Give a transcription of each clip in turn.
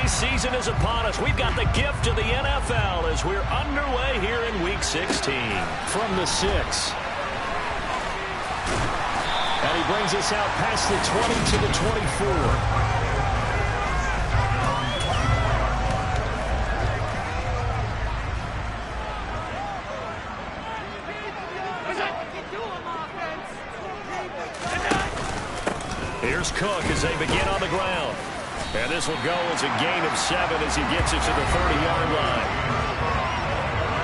holiday season is upon us. We've got the gift of the NFL as we're underway here in Week 16. From the 6. And he brings us out past the 20 to the 24. Here's Cook as they begin on the ground. And this will go as a gain of 7 as he gets it to the 30-yard line.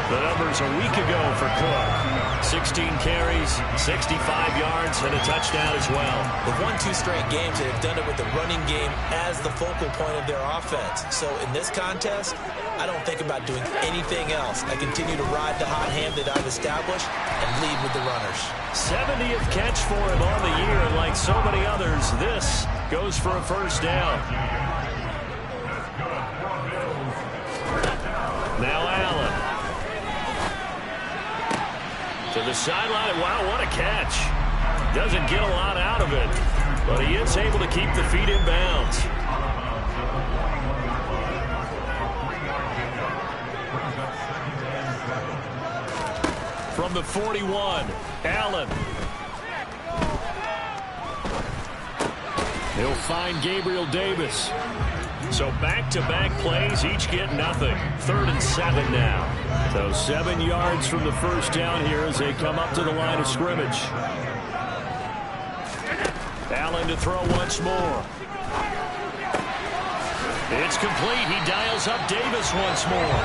The numbers a week ago for Cook. 16 carries, 65 yards, and a touchdown as well. They've won 2 straight games, and they've done it with the running game as the focal point of their offense. So in this contest, I don't think about doing anything else. I continue to ride the hot hand that I've established and lead with the runners. 70th catch for him on the year, and like so many others, this goes for a first down. Now Allen. To the sideline. Wow, what a catch. Doesn't get a lot out of it, but he is able to keep the feet in bounds. From the 41, Allen. He'll find Gabriel Davis. So back-to-back plays, each get nothing. 3rd and 7 now. So 7 yards from the first down here as they come up to the line of scrimmage. Allen to throw once more. It's complete. He dials up Davis once more.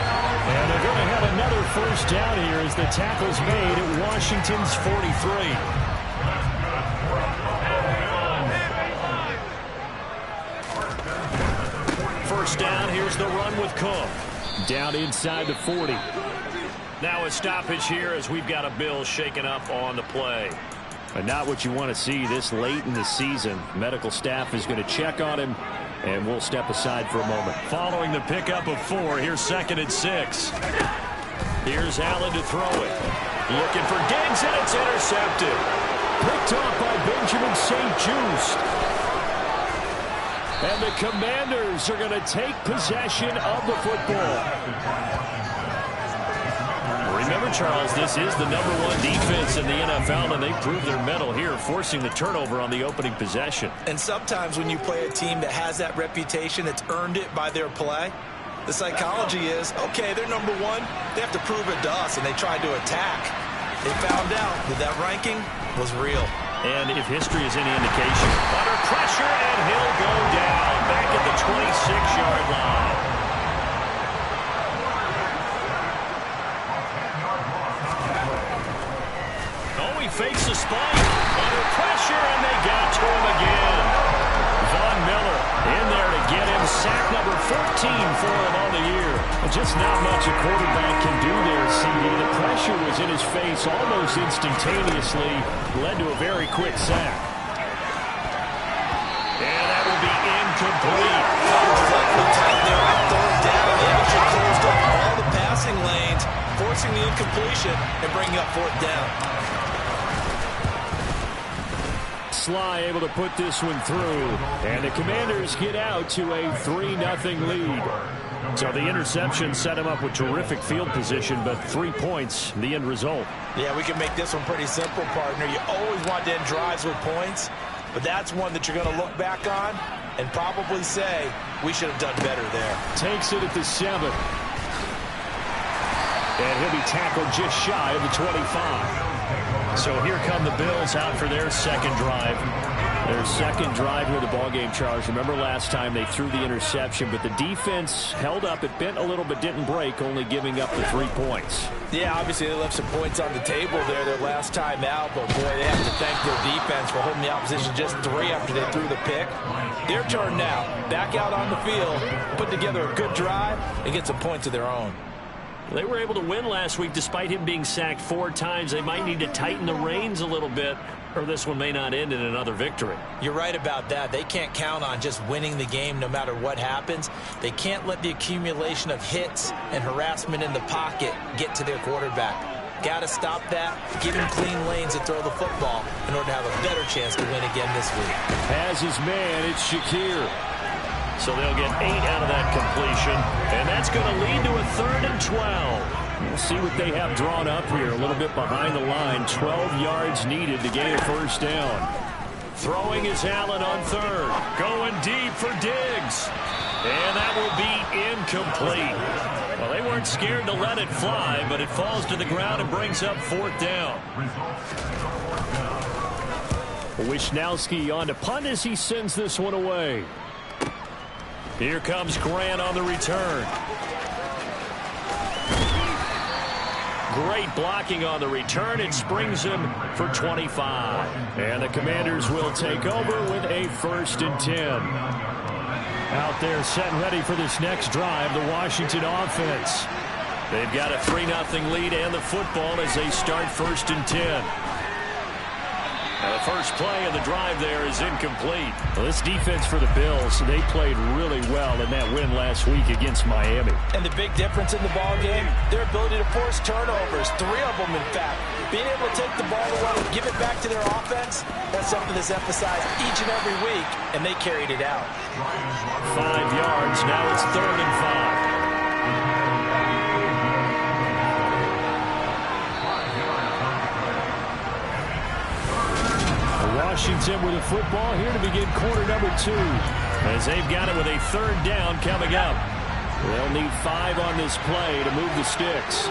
And they're going to have another first down here as the tackle's made at Washington's 43. First down, here's the run with Cook. Down inside the 40. Now a stoppage here as we've got a Bill shaken up on the play. But not what you want to see this late in the season. Medical staff is going to check on him, and we'll step aside for a moment. Following the pickup of 4, here's 2nd and 6. Here's Allen to throw it. Looking for Diggs, and it's intercepted. Picked off by Benjamin St-Juste. And the Commanders are going to take possession of the football. Remember, Charles, this is the #1 defense in the NFL, and they proved their mettle here, forcing the turnover on the opening possession. And sometimes when you play a team that has that reputation, that's earned it by their play, the psychology is, okay, they're #1. They have to prove it to us, and they tried to attack. They found out that that ranking was real. And if history is any indication, under pressure, and he'll go down back at the 26-yard line. Oh, he fakes a spike. Under pressure, and they got to him again. Von Miller in there to get him. Sack number 14 for him on the year. Just not much a quarterback can do there, CD. The pressure was in his face almost instantaneously. Led to a very quick sack. And that will be incomplete. They're on 3rd down. They actually closed off all the passing lanes, forcing the incompletion and bringing up 4th down. Sly able to put this one through. And the Commanders get out to a 3-0 lead. So the interception set him up with terrific field position, but 3 points, the end result. Yeah, we can make this one pretty simple, partner. You always want to end drives with points, but that's one that you're going to look back on and probably say, we should have done better there. Takes it at the 7. And he'll be tackled just shy of the 25. So here come the Bills out for their second drive. Their second drive here of the ballgame, Charles. Remember last time they threw the interception, but the defense held up. It bent a little but didn't break, only giving up the 3 points. Yeah, obviously they left some points on the table there their last time out, but boy, they have to thank their defense for holding the opposition just 3 after they threw the pick. Their turn now. Back out on the field, put together a good drive, and get some points of their own. They were able to win last week despite him being sacked 4 times. They might need to tighten the reins a little bit, or this one may not end in another victory. You're right about that. They can't count on just winning the game no matter what happens. They can't let the accumulation of hits and harassment in the pocket get to their quarterback. Got to stop that, give him clean lanes to throw the football in order to have a better chance to win again this week. Has his man, it's Shakir. So they'll get 8 out of that It's going to lead to a 3rd and 12. We'll see what they have drawn up here. A little bit behind the line. 12 yards needed to gain a 1st down. Throwing is Allen on 3rd. Going deep for Diggs. And that will be incomplete. Well, they weren't scared to let it fly, but it falls to the ground and brings up 4th down. Wisnowski on to punt as he sends this one away. Here comes Grant on the return. Great blocking on the return. It springs him for 25. And the Commanders will take over with a 1st and 10. Out there set and ready for this next drive, the Washington offense. They've got a 3-0 lead and the football as they start 1st and 10. And the first play of the drive there is incomplete. Well, this defense for the Bills, they played really well in that win last week against Miami. And the big difference in the ball game, their ability to force turnovers, 3 of them in fact. Being able to take the ball away and give it back to their offense, that's something that's emphasized each and every week, and they carried it out. 5 yards, now it's 3rd and 5. Washington with the football here to begin quarter number 2. As they've got it with a 3rd down coming up. They'll need 5 on this play to move the sticks.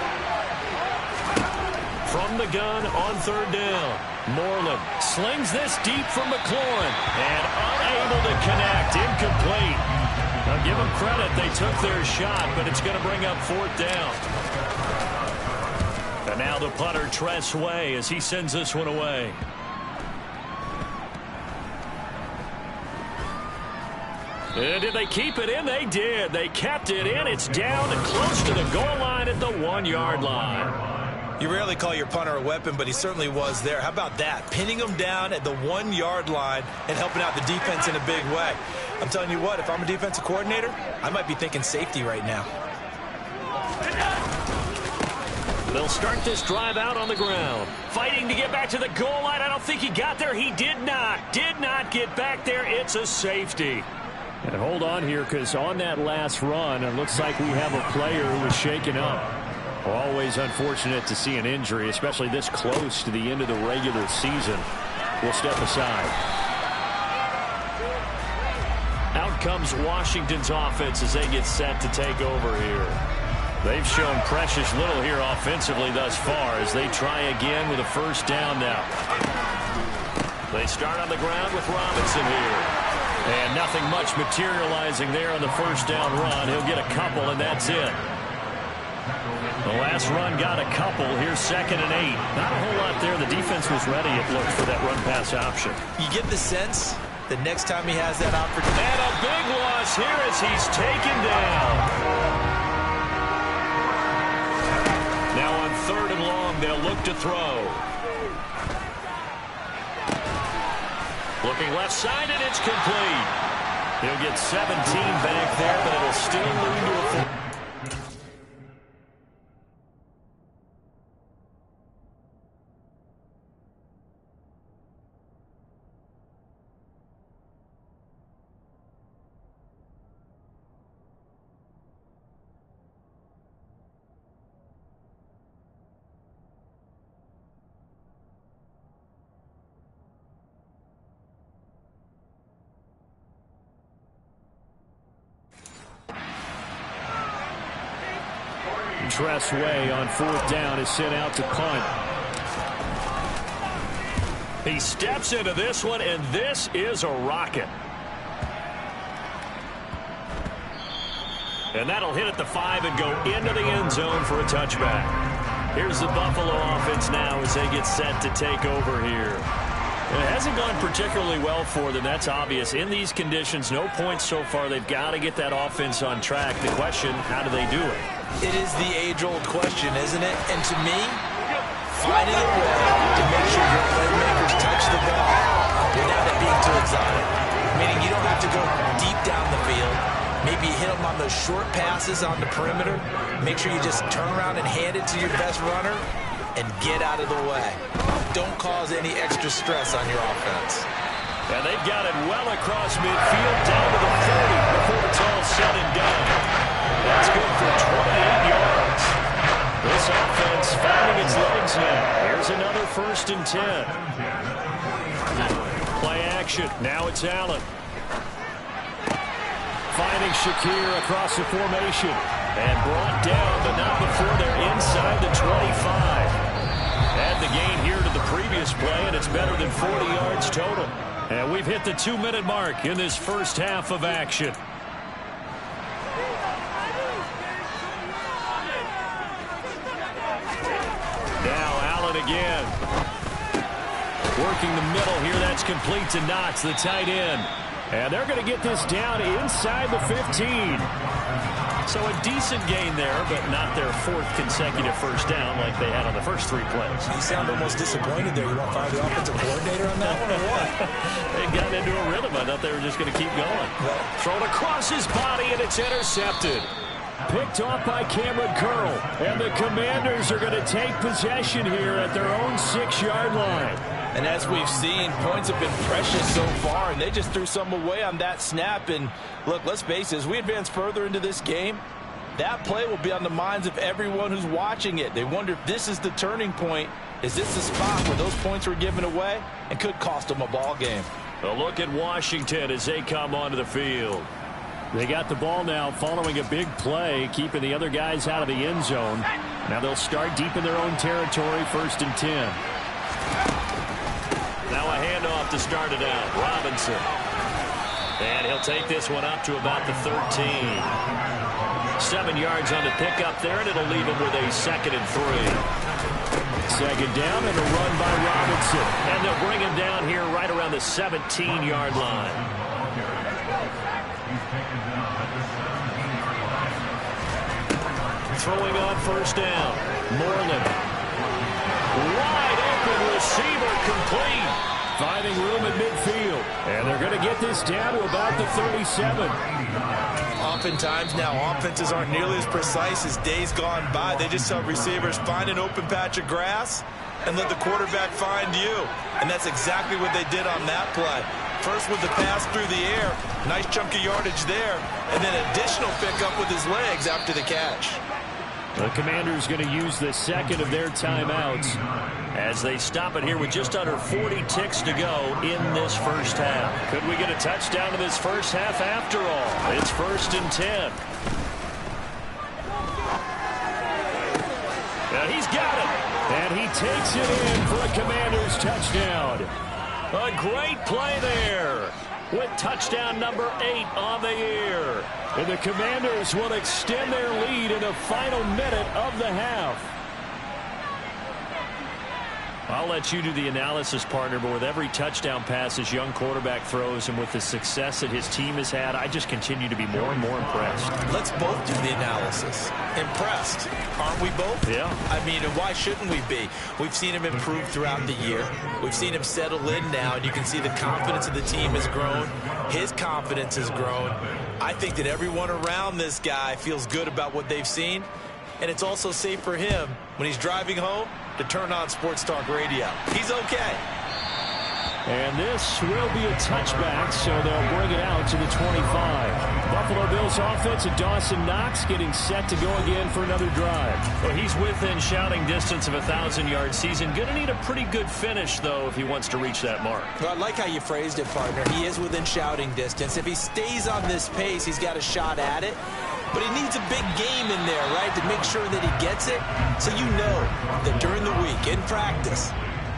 From the gun on 3rd down. Moreland slings this deep from McLaurin. And unable to connect. Incomplete. Now give them credit. They took their shot, but it's going to bring up 4th down. And now the punter, Tress Way, as he sends this one away. And did they keep it in? They did. They kept it in. It's down and close to the goal line at the 1-yard line. You rarely call your punter a weapon, but he certainly was there. How about that? Pinning him down at the 1-yard line and helping out the defense in a big way. I'm telling you what, if I'm a defensive coordinator, I might be thinking safety right now. They'll start this drive out on the ground. Fighting to get back to the goal line. I don't think he got there. He did not. Did not get back there. It's a safety. And hold on here, because on that last run, it looks like we have a player who was shaken up. Always unfortunate to see an injury, especially this close to the end of the regular season. We'll step aside. Out comes Washington's offense as they get set to take over here. They've shown precious little here offensively thus far as they try again with a 1st down now. They start on the ground with Robinson here. And nothing much materializing there on the 1st down run. He'll get a couple, and that's it. The last run got a couple. Here's 2nd and 8. Not a whole lot there. The defense was ready, it looked, for that run-pass option. You get the sense that next time he has that opportunity. And a big loss here as he's taken down. Now on 3rd and long, they'll look to throw. Looking left side, and it's complete. He'll get 17 back there, but it'll still lead to a 4. Tress Way on 4th down is sent out to punt. He steps into this one, and this is a rocket. And that'll hit at the 5 and go into the end zone for a touchback. Here's the Buffalo offense now as they get set to take over here. It hasn't gone particularly well for them, that's obvious. In these conditions, no points so far. They've got to get that offense on track. The question, how do they do it? It is the age-old question, isn't it? And to me, finding a way to make sure your playmakers touch the ball without it being too exotic. Meaning you don't have to go deep down the field. Maybe hit them on those short passes on the perimeter. Make sure you just turn around and hand it to your best runner and get out of the way. Don't cause any extra stress on your offense. And they've got it well across midfield down to the 30 before it's all said and done. That's good for 1st and 10. Play action. Now it's Allen. Finding Shakir across the formation. And brought down, but not before they're inside the 25. Add the gain here to the previous play, and it's better than 40 yards total. And we've hit the 2-minute mark in this first half of action. Now Allen again. Working the middle here. That's complete to Knox, the tight end. And they're going to get this down inside the 15. So a decent gain there, but not their 4th consecutive first down like they had on the first 3 plays. You sound almost disappointed there. You want to fire the offensive coordinator on that one or what? They got into a rhythm. I thought they were just going to keep going. Thrown across his body, and it's intercepted. Picked off by Cameron Curl. And the Commanders are going to take possession here at their own 6-yard line. And as we've seen, points have been precious so far, and they just threw some away on that snap. And look, let's face it, as we advance further into this game, that play will be on the minds of everyone who's watching it. They wonder if this is the turning point. Is this the spot where those points were given away and could cost them a ball game? A look at Washington as they come onto the field. They got the ball now following a big play, keeping the other guys out of the end zone. Now they'll start deep in their own territory, 1st and 10. Now a handoff to start it out. Robinson. And he'll take this one up to about the 13. 7 yards on the pickup there, and it'll leave him with a 2nd and 3. 2nd down and a run by Robinson. And they'll bring him down here right around the 17-yard line. Throwing on 1st down. Moreland. Wide open receiver complete. Finding room at midfield. And they're going to get this down to about the 37. Oftentimes now, offenses aren't nearly as precise as days gone by. They just tell receivers, find an open patch of grass and let the quarterback find you. And that's exactly what they did on that play. First with the pass through the air. Nice chunk of yardage there. And then additional pickup with his legs after the catch. The Commanders going to use the 2nd of their timeouts as they stop it here with just under 40 ticks to go in this first half. Could we get a touchdown in this first half after all? It's 1st and 10. Now he's got it. And he takes it in for a Commanders touchdown. A great play there with touchdown number 8 on the year. And the Commanders will extend their lead in the final minute of the half. I'll let you do the analysis, partner, but with every touchdown pass his young quarterback throws and with the success that his team has had, I just continue to be more and more impressed. Let's both do the analysis. Impressed, aren't we both? Yeah. I mean, and why shouldn't we be? We've seen him improve throughout the year. We've seen him settle in now, and you can see the confidence of the team has grown. His confidence has grown. I think that everyone around this guy feels good about what they've seen, and it's also safe for him when he's driving home to turn on Sports Talk Radio. He's okay. And this will be a touchback, so they'll bring it out to the 25. Buffalo Bills offense and Dawson Knox getting set to go again for another drive. Well, he's within shouting distance of a 1,000-yard season. Going to need a pretty good finish, though, if he wants to reach that mark. Well, I like how you phrased it, partner. He is within shouting distance. If he stays on this pace, he's got a shot at it. But he needs a big game in there, right, to make sure that he gets it. So you know that during the week, in practice,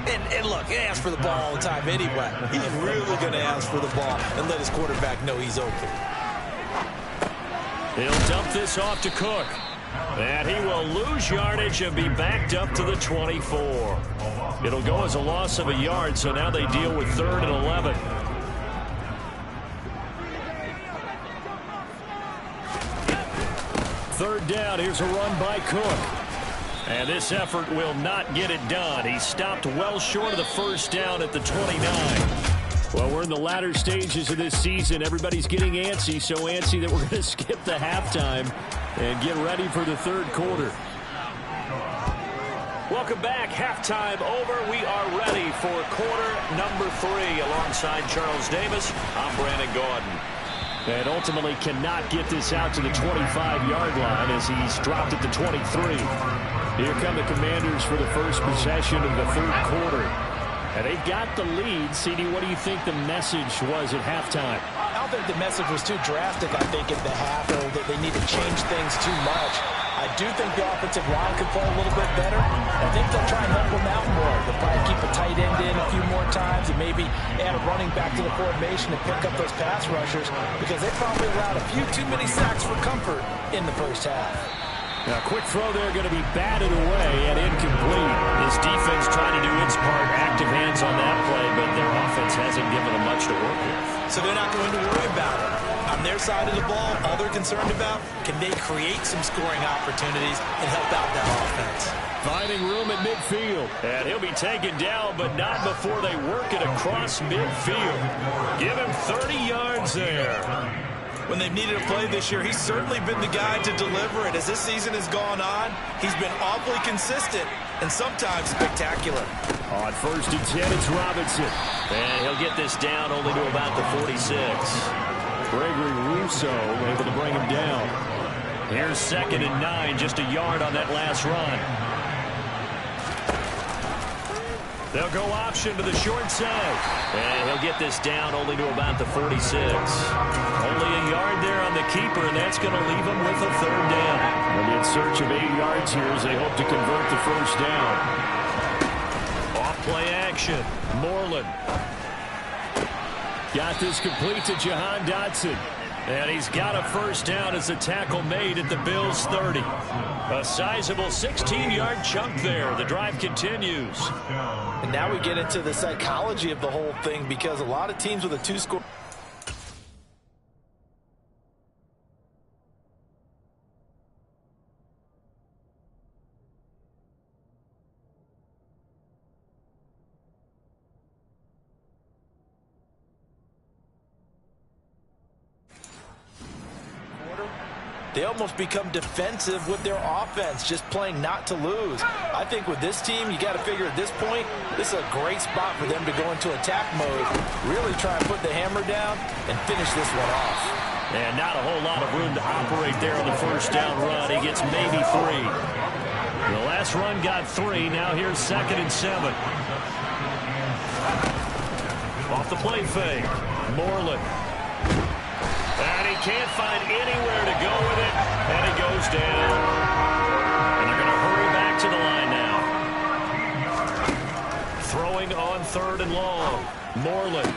and look, he asks for the ball all the time anyway. He's really going to ask for the ball and let his quarterback know he's open. He'll dump this off to Cook. And he will lose yardage and be backed up to the 24. It'll go as a loss of a yard, so now they deal with 3rd and 11. Third down, here's a run by Cook. And this effort will not get it done. He stopped well short of the first down at the 29. Well, we're in the latter stages of this season. Everybody's getting antsy, so antsy that we're going to skip the halftime and get ready for the third quarter. Welcome back. Halftime over. We are ready for quarter number 3. Alongside Charles Davis, I'm Brandon Gaudin. And ultimately cannot get this out to the 25-yard line as he's dropped at the 23. Here come the Commanders for the first possession of the third quarter. And they've got the lead. CD, what do you think the message was at halftime? I don't think the message was too drastic, I think, at the half, or that they need to change things too much. I do think the offensive line could play a little bit better. I think they'll try and help them out more. They'll probably keep a tight end in a few more times and maybe add a running back to the formation and pick up those pass rushers because they probably allowed a few too many sacks for comfort in the first half. Now, quick throw there going to be batted away and incomplete. This defense trying to do its part, active hands on that play, but their offense hasn't given them much to work with. So they're not going to worry about it. On their side of the ball, all they're concerned about, can they create some scoring opportunities and help out that offense? Finding room at midfield. And he'll be taken down, but not before they work it across midfield. Give him 30 yards there. When they've needed a play this year, he's certainly been the guy to deliver it. As this season has gone on, he's been awfully consistent and sometimes spectacular. On 1st and 10, it's Robinson. And he'll get this down only to about the 46. Gregory Rousseau able to bring him down. Here's 2nd and 9, just a yard on that last run. They'll go option to the short side. And he'll get this down only to about the 46. Only a yard there on the keeper, and that's going to leave him with a 3rd down. They'll be in search of 8 yards here as they hope to convert the first down. Off-play action. Moreland. Got this complete to Jahan Dotson. And he's got a first down as the tackle made at the Bills' 30. A sizable 16-yard chunk there. The drive continues. And now we get into the psychology of the whole thing because a lot of teams with a 2-score... They almost become defensive with their offense, just playing not to lose. I think with this team, you got to figure at this point, this is a great spot for them to go into attack mode, really try and put the hammer down and finish this one off. And not a whole lot of room to operate there on the first down run. He gets maybe 3. The last run got 3. Now here's 2nd and 7. Off the play fake. Moreland. And he can't find anywhere to go with it. And he goes down. And they're going to hurry back to the line now. Throwing on 3rd and long. Moreland.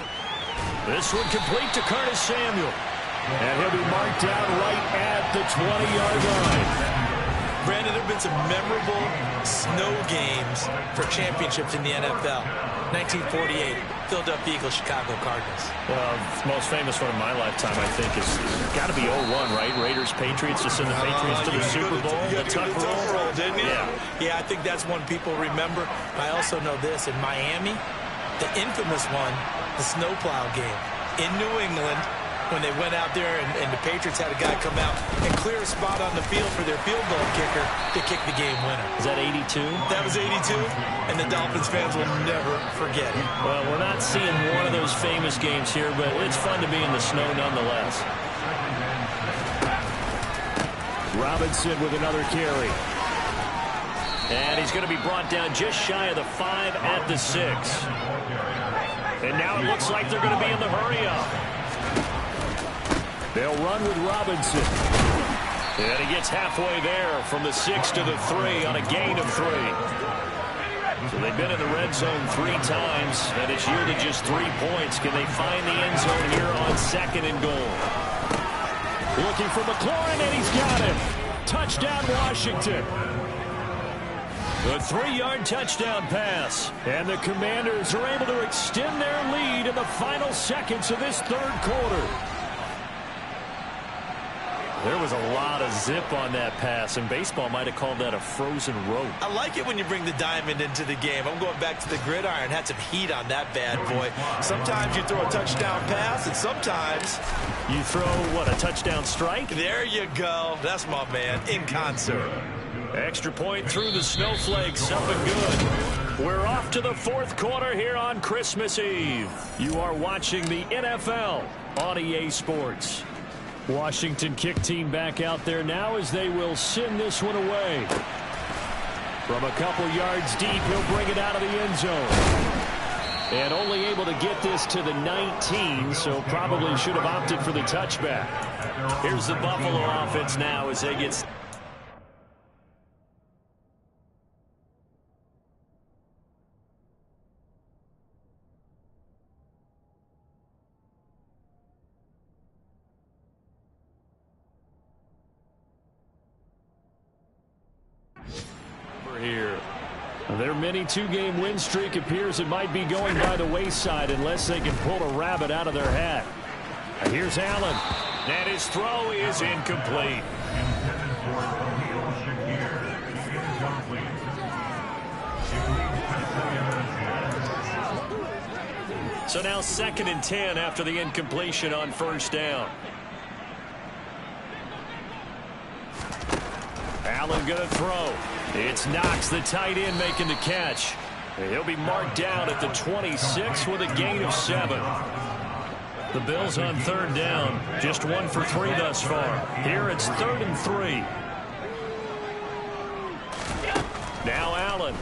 This one complete to Curtis Samuel. And he'll be marked down right at the 20-yard line. Brandon, there have been some memorable snow games for championships in the NFL. 1948, Philadelphia Eagles, Chicago Cardinals. Well, the most famous one in my lifetime, I think, is got to be 01, right? Raiders, Patriots, to send the Patriots to the Super Bowl. The tuck roll, didn't you? Yeah. I think that's one people remember. I also know this. In Miami, the infamous one, the snowplow game. In New England, when they went out there and the Patriots had a guy come out and clear a spot on the field for their field goal kicker to kick the game winner. Is that 82? That was 82, and the Dolphins fans will never forget it. Well, we're not seeing one of those famous games here, but it's fun to be in the snow nonetheless. Robinson with another carry. And he's going to be brought down just shy of the 5 at the 6. And now it looks like they're going to be in the hurry-up. They'll run with Robinson. And he gets halfway there from the 6 to the 3 on a gain of 3. So they've been in the red zone 3 times, and it's yielded just 3 points. Can they find the end zone here on 2nd and goal? Looking for McLaurin, and he's got him. Touchdown, Washington. The 3-yard touchdown pass. And the Commanders are able to extend their lead in the final seconds of this third quarter. There was a lot of zip on that pass, and baseball might have called that a frozen rope. I like it when you bring the diamond into the game. I'm going back to the gridiron. Had some heat on that bad boy. Sometimes you throw a touchdown pass, and sometimes you throw, what, a touchdown strike? There you go. That's my man, in concert. Extra point through the snowflakes. Something good. We're off to the 4th quarter here on Christmas Eve. You are watching the NFL on EA Sports. Washington kick team back out there now as they will send this one away. From a couple yards deep, he'll bring it out of the end zone. And only able to get this to the 19, so probably should have opted for the touchback. Here's the Buffalo offense now as they get... here. Their mini two-game win streak appears it might be going by the wayside unless they can pull a rabbit out of their hat. And here's Allen. And his throw is incomplete. So now 2nd and 10 after the incompletion on first down. Allen going to throw. It's Knox, the tight end, making the catch. He'll be marked down at the 26 with a gain of 7. The Bills on 3rd down, just 1 for 3 thus far. Here it's 3rd and 3. Now Allen.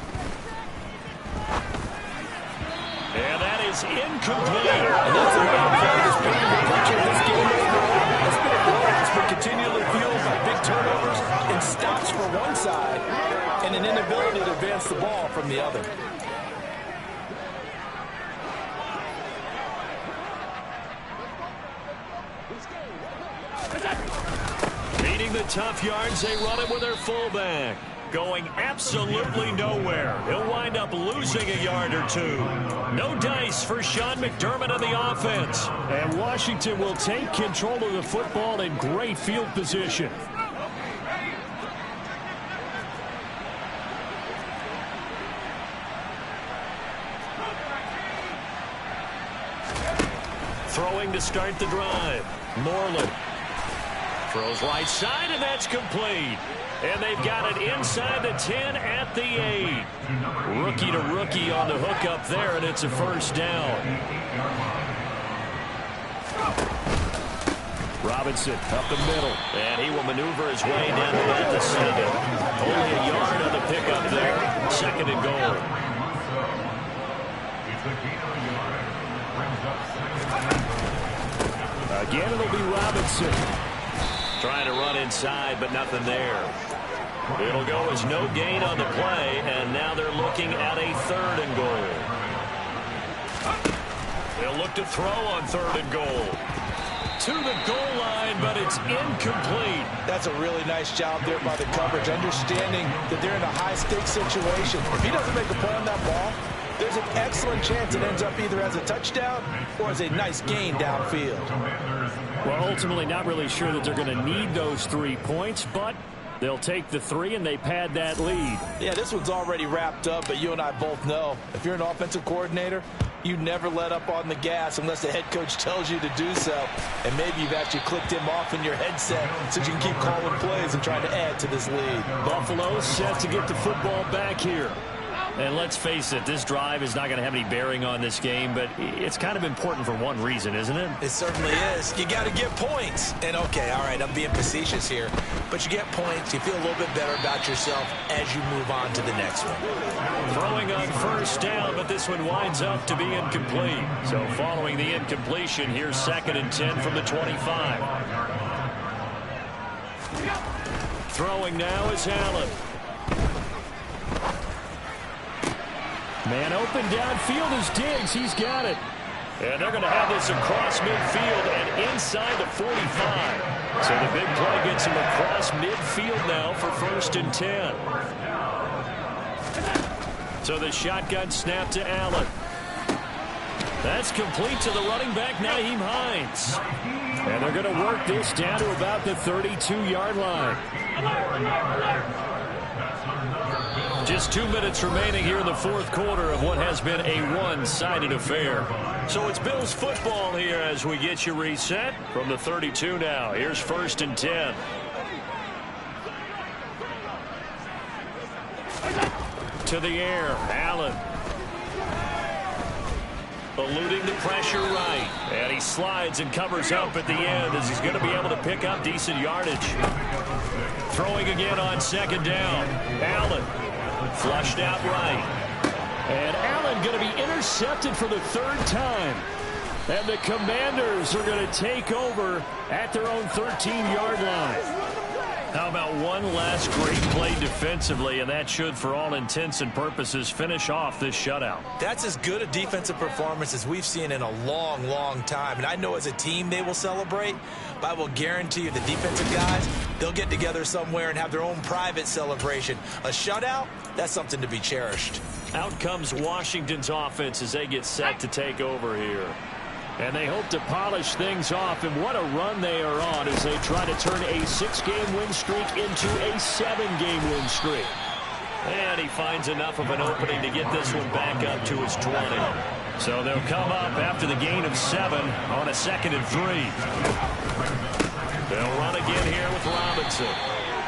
And that is incomplete. And that's the way this game has been a blowout. It's been continually fueled by big turnovers and stops for one side and an inability to advance the ball from the other. Needing the tough yards, they run it with their fullback. Going absolutely nowhere. He'll wind up losing a yard or 2. No dice for Sean McDermott on the offense. And Washington will take control of the football in great field position. Throwing to start the drive. Moreland throws right side, and that's complete. And they've got it inside the 10 at the 8. Rookie to rookie on the hook up there, and it's a first down. Robinson up the middle, and he will maneuver his way down to about the 7. Only a yard on the pickup there. 2nd and goal. Again, it'll be Robinson. Trying to run inside, but nothing there. It'll go as no gain on the play, and now they're looking at a 3rd and goal. They'll look to throw on 3rd and goal. To the goal line, but it's incomplete. That's a really nice job there by the coverage, understanding that they're in a high-stakes situation. If he doesn't make a play on that ball, there's an excellent chance it ends up either as a touchdown or as a nice gain downfield. Well, ultimately not really sure that they're going to need those 3 points, but they'll take the 3 and they pad that lead. Yeah, this one's already wrapped up, but you and I both know if you're an offensive coordinator, you never let up on the gas unless the head coach tells you to do so. And maybe you've actually clicked him off in your headset so you can keep calling plays and trying to add to this lead. Buffalo set to get the football back here. And let's face it, this drive is not going to have any bearing on this game, but it's kind of important for one reason, isn't it? It certainly is. You got to get points. And, okay, all right, I'm being facetious here, but you get points, you feel a little bit better about yourself as you move on to the next one. Throwing on first down, but this one winds up to be incomplete. So following the incompletion, here's 2nd and 10 from the 25. Throwing now is Allen. Man open downfield is Diggs. He's got it. And they're going to have this across midfield and inside the 45. So the big play gets him across midfield now for 1st and 10. So the shotgun snap to Allen. That's complete to the running back, Nyheim Hines. And they're going to work this down to about the 32-yard line. Just 2 minutes remaining here in the 4th quarter of what has been a one-sided affair. So it's Bills football here as we get you reset from the 32 now. Here's 1st and 10. To the air, Allen. Eluding the pressure right. And he slides and covers up at the end as he's going to be able to pick up decent yardage. Throwing again on second down. Allen flushed out right. And Allen going to be intercepted for the third time. And the Commanders are going to take over at their own 13-yard line. How about one last great play defensively, and that should, for all intents and purposes, finish off this shutout. That's as good a defensive performance as we've seen in a long, long time. And I know as a team they will celebrate, but I will guarantee you the defensive guys, they'll get together somewhere and have their own private celebration. A shutout, that's something to be cherished. Out comes Washington's offense as they get set to take over here. And they hope to polish things off, and what a run they are on as they try to turn a 6-game win streak into a 7-game win streak. And he finds enough of an opening to get this one back up to his 20. So they'll come up after the gain of 7 on a 2nd and 3. They'll run again here with Robinson.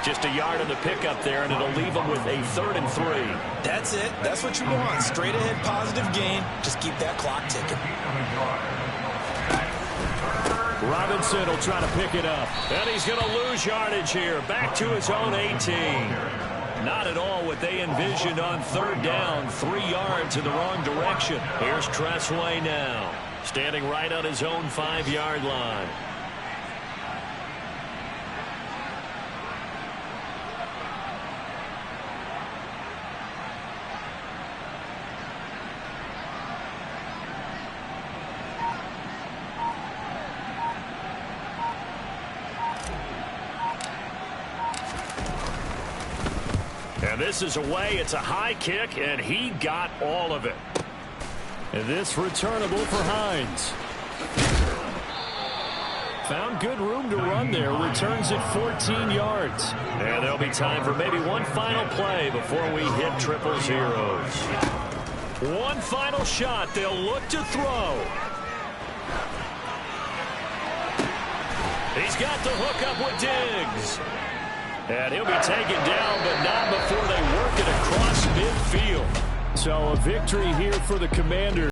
Just a yard on the pickup there, and it'll leave them with a 3rd and 3. That's it. That's what you want. Straight ahead positive gain. Just keep that clock ticking. Robinson will try to pick it up. And he's going to lose yardage here. Back to his own 18. Not at all what they envisioned on 3rd down. 3 yards in the wrong direction. Here's Tressway now. Standing right on his own 5-yard line. And this is away. It's a high kick, and he got all of it. And this returnable for Hines. Found good room to run there. Returns it 14 yards. And there'll be time for maybe one final play before we hit triple zeros. One final shot. They'll look to throw. He's got the hook up with Diggs. And he'll be taken down, but not before they work it across midfield. So a victory here for the Commanders.